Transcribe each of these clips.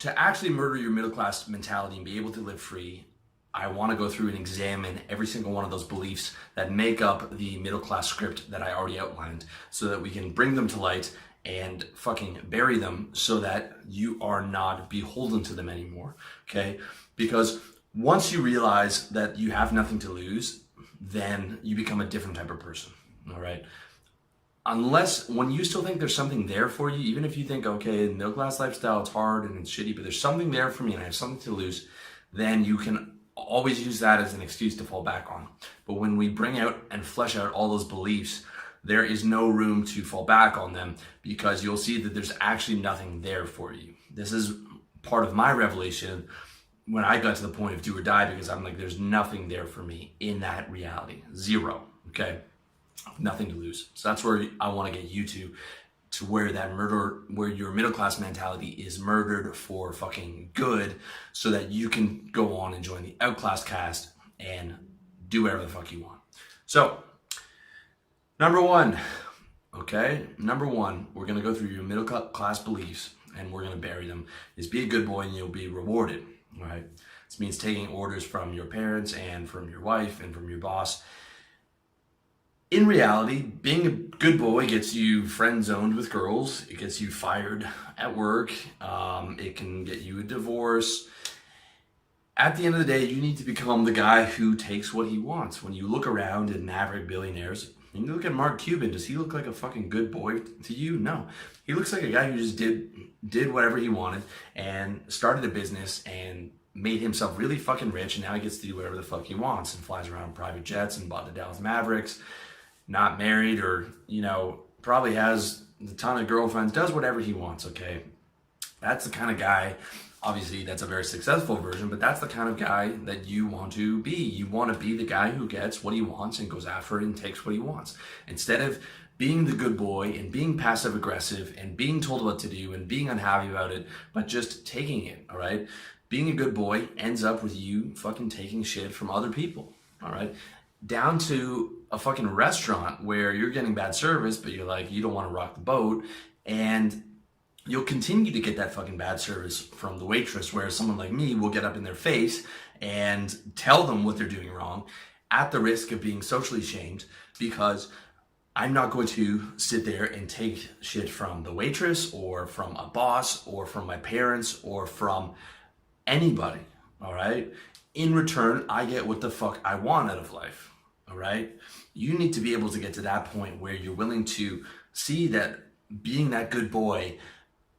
to actually murder your middle class mentality and be able to live free, I want to go through and examine every single one of those beliefs that make up the middle class script that I already outlined, so that we can bring them to light and fucking bury them so that you are not beholden to them anymore, okay? Because once you realize that you have nothing to lose, then you become a different type of person, all right? Unless, when you still think there's something there for you, even if you think, okay, middle class lifestyle, it's hard and it's shitty, but there's something there for me and I have something to lose, then you can always use that as an excuse to fall back on. But when we bring out and flesh out all those beliefs, there is no room to fall back on them, because you'll see that there's actually nothing there for you. This is part of my revelation when I got to the point of do or die, because I'm like, there's nothing there for me in that reality. Zero, okay? Nothing to lose. So that's where I want to get you to where that where your middle class mentality is murdered for fucking good, so that you can go on and join the outclassed cast and do whatever the fuck you want. So, number one, we're going to go through your middle class beliefs and we're going to bury them, is be a good boy and you'll be rewarded, all right? This means taking orders from your parents and from your wife and from your boss. In reality, being a good boy gets you friend zoned with girls. It gets you fired at work. It can get you a divorce. At the end of the day, you need to become the guy who takes what he wants. When you look around at maverick billionaires, and you look at Mark Cuban, does he look like a fucking good boy to you? No. He looks like a guy who just did whatever he wanted and started a business and made himself really fucking rich, and now he gets to do whatever the fuck he wants and flies around private jets and bought the Dallas Mavericks. Not married, or, probably has a ton of girlfriends, does whatever he wants, okay? That's the kind of guy, obviously that's a very successful version, but that's the kind of guy that you want to be. You want to be the guy who gets what he wants and goes after it and takes what he wants. Instead of being the good boy and being passive aggressive and being told what to do and being unhappy about it, but just taking it, all right? Being a good boy ends up with you fucking taking shit from other people, all right? Down to a fucking restaurant where you're getting bad service, but you're like, you don't want to rock the boat, and you'll continue to get that fucking bad service from the waitress, where someone like me will get up in their face and tell them what they're doing wrong at the risk of being socially shamed, because I'm not going to sit there and take shit from the waitress or from a boss or from my parents or from anybody, all right? In return, I get what the fuck I want out of life, all right? You need to be able to get to that point where you're willing to see that being that good boy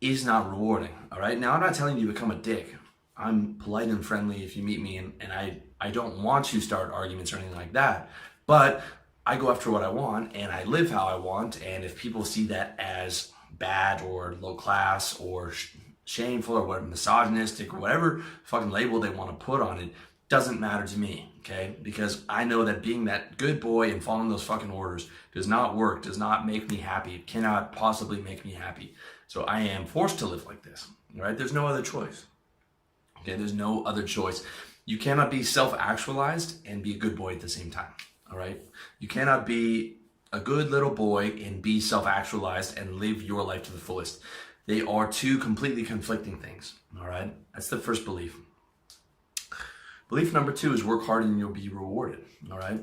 is not rewarding, all right? Now, I'm not telling you to become a dick. I'm polite and friendly if you meet me, and I don't want to start arguments or anything like that, but I go after what I want and I live how I want, and if people see that as bad or low class or shameful or what, misogynistic or whatever fucking label they want to put on it, doesn't matter to me, okay? Because I know that being that good boy and following those fucking orders does not work, does not make me happy. It cannot possibly make me happy. So I am forced to live like this, all right? There's no other choice, okay? There's no other choice. You cannot be self-actualized and be a good boy at the same time, all right? You cannot be a good little boy and be self-actualized and live your life to the fullest. They are two completely conflicting things, all right? That's the first belief. Belief number two is work hard and you'll be rewarded, all right?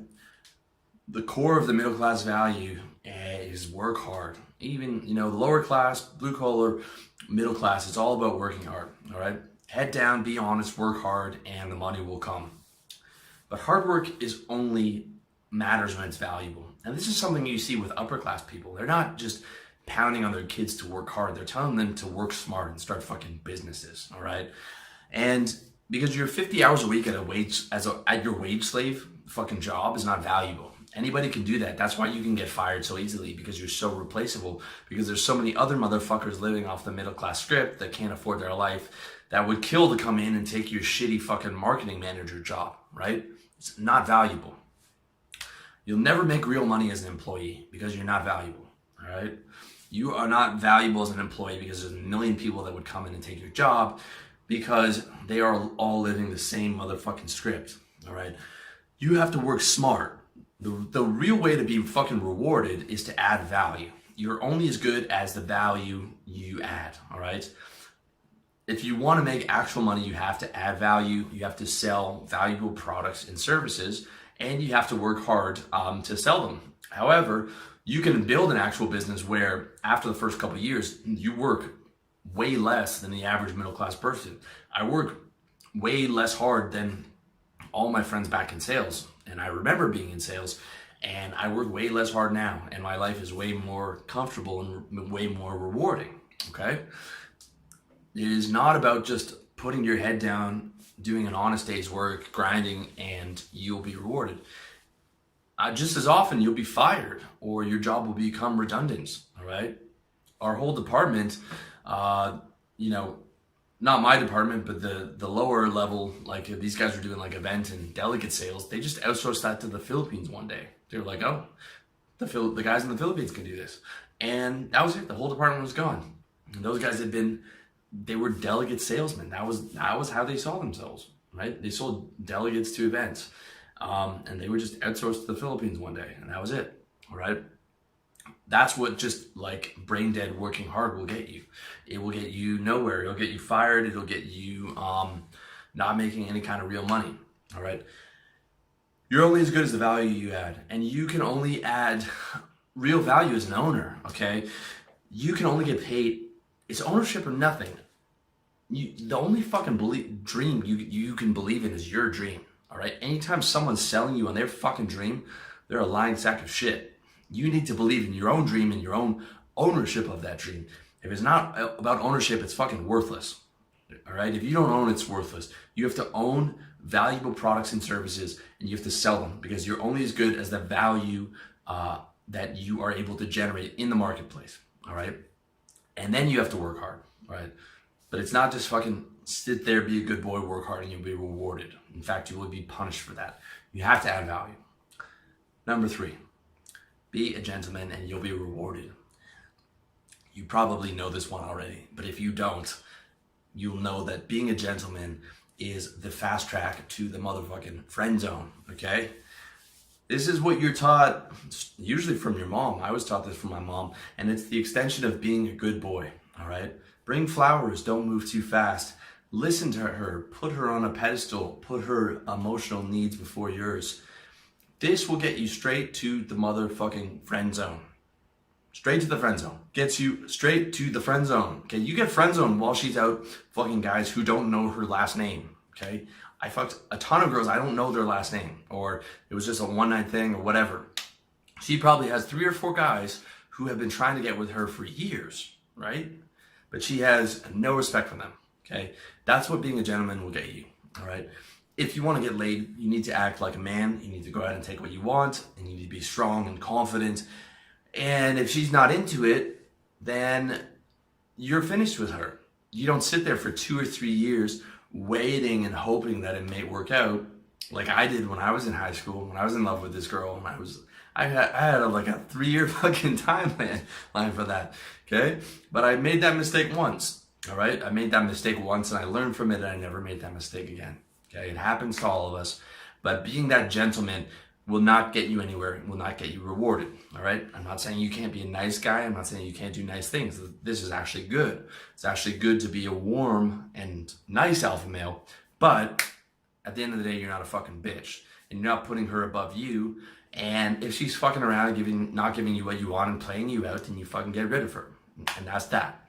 The core of the middle class value is work hard. Even, the lower class, blue collar, middle class, it's all about working hard, all right? Head down, be honest, work hard, and the money will come. But hard work is only matters when it's valuable. And this is something you see with upper class people. They're not just pounding on their kids to work hard. They're telling them to work smart and start fucking businesses, all right? And because you're 50 hours a week at your wage slave fucking job is not valuable. Anybody can do that. That's why you can get fired so easily, because you're so replaceable, because there's so many other motherfuckers living off the middle class script that can't afford their life that would kill to come in and take your shitty fucking marketing manager job, right? It's not valuable. You'll never make real money as an employee because you're not valuable, all right? You are not valuable as an employee because there's a million people that would come in and take your job, because they are all living the same motherfucking script, all right? You have to work smart. The real way to be fucking rewarded is to add value. You're only as good as the value you add, all right? if you want to make actual money, you have to add value, you have to sell valuable products and services, and you have to work hard to sell them. However, you can build an actual business where after the first couple of years, you work way less than the average middle-class person. I work way less hard than all my friends back in sales. And I remember being in sales, and I work way less hard now, and my life is way more comfortable and way more rewarding, okay? It is not about just putting your head down, doing an honest day's work, grinding, and you'll be rewarded. Just as often, you'll be fired or your job will become redundant, all right? Our whole department, not my department, but the lower level, like these guys were doing like event and delegate sales, they just outsourced that to the Philippines one day. They were like, oh, the guys in the Philippines can do this. And that was it. The whole department was gone. And those guys they were delegate salesmen. That was how they saw themselves, right? They sold delegates to events. And they were just outsourced to the Philippines one day, and that was it, all right? That's what just like brain dead working hard will get you. It will get you nowhere. It'll get you fired. It'll get you not making any kind of real money, all right? You're only as good as the value you add, and you can only add real value as an owner, okay? You can only get paid. It's ownership or nothing. The only fucking dream you can believe in is your dream, all right? Anytime someone's selling you on their fucking dream, they're a lying sack of shit. You need to believe in your own dream and your own ownership of that dream. If it's not about ownership, it's fucking worthless, all right? If you don't own, it's worthless. You have to own valuable products and services, and you have to sell them, because you're only as good as the value that you are able to generate in the marketplace, all right? And then you have to work hard, right? But it's not just fucking sit there, be a good boy, work hard, and you'll be rewarded. In fact, you will be punished for that. You have to add value. Number 3, be a gentleman and you'll be rewarded. You probably know this one already, but if you don't, you'll know that being a gentleman is the fast track to the motherfucking friend zone, okay? This is what you're taught, usually from your mom. I was taught this from my mom, and it's the extension of being a good boy, all right? Bring flowers, don't move too fast. Listen to her, put her on a pedestal, put her emotional needs before yours. This will get you straight to the motherfucking friend zone. Straight to the friend zone. Gets you straight to the friend zone. Okay, you get friend zone while she's out fucking guys who don't know her last name. Okay, I fucked a ton of girls, I don't know their last name, or it was just a one-night thing or whatever. She probably has 3 or 4 guys who have been trying to get with her for years, right? But she has no respect for them, okay? That's what being a gentleman will get you, all right? If you want to get laid, you need to act like a man. You need to go out and take what you want, and you need to be strong and confident. And if she's not into it, then you're finished with her. You don't sit there for 2 or 3 years waiting and hoping that it may work out, like I did when I was in high school, when I was in love with this girl, and I had like a 3-year fucking timeline for that, okay? But I made that mistake once, all right? I made that mistake once, and I learned from it, and I never made that mistake again, okay? It happens to all of us, but being that gentleman will not get you anywhere, will not get you rewarded, all right? I'm not saying you can't be a nice guy. I'm not saying you can't do nice things. This is actually good. It's actually good to be a warm and nice alpha male, but at the end of the day, you're not a fucking bitch, and you're not putting her above you. And if she's fucking around, not giving you what you want and playing you out, then you fucking get rid of her, and that's that.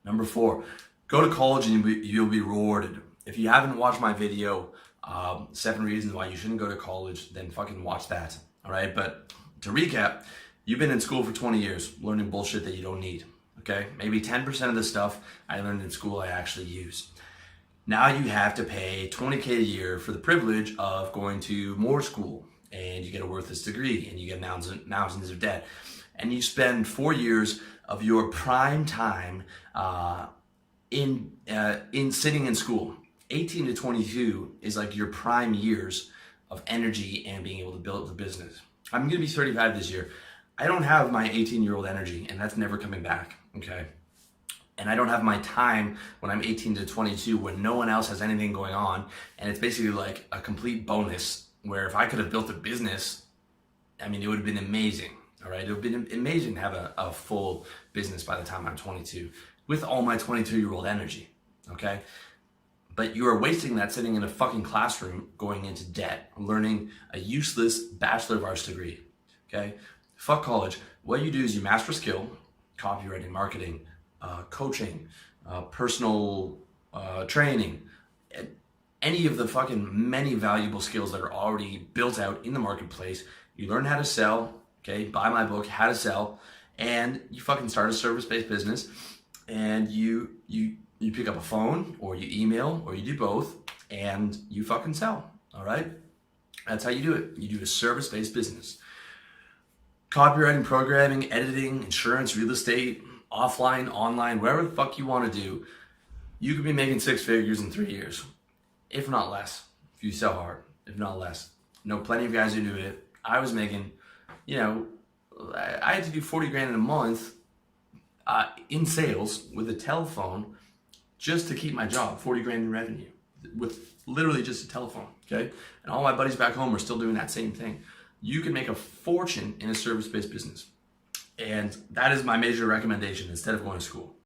Number 4, go to college and you'll be rewarded. If you haven't watched my video, 7 reasons why you shouldn't go to college, then fucking watch that, all right? But to recap, you've been in school for 20 years learning bullshit that you don't need, okay? Maybe 10% of the stuff I learned in school I actually use. Now you have to pay $20K a year for the privilege of going to more school, and you get a worthless degree, and you get mountains of debt, and you spend 4 years of your prime time in sitting in school. 18 to 22 is like your prime years of energy and being able to build the business. I'm gonna be 35 this year. I don't have my 18-year-old energy, and that's never coming back, okay? And I don't have my time when I'm 18 to 22 when no one else has anything going on, and it's basically like a complete bonus where if I could have built a business, I mean, it would have been amazing, all right? It would have been amazing to have a full business by the time I'm 22 with all my 22-year-old energy, okay? But you are wasting that sitting in a fucking classroom going into debt, learning a useless Bachelor of Arts degree, okay? Fuck college. What you do is you master a skill, copywriting, marketing, coaching, personal training, any of the fucking many valuable skills that are already built out in the marketplace. You learn how to sell, okay? Buy my book, How to Sell, and you fucking start a service-based business, and you pick up a phone, or you email, or you do both, and you fucking sell, all right? That's how you do it. You do a service-based business. Copywriting, programming, editing, insurance, real estate, offline, online, whatever the fuck you want to do, you could be making 6 figures in 3 years, if not less, if you sell hard, if not less. I know plenty of guys who do it. I was making, I had to do 40 grand in a month in sales with a telephone just to keep my job, 40 grand in revenue with literally just a telephone, okay? And all my buddies back home are still doing that same thing. You can make a fortune in a service-based business. And that is my major recommendation instead of going to school.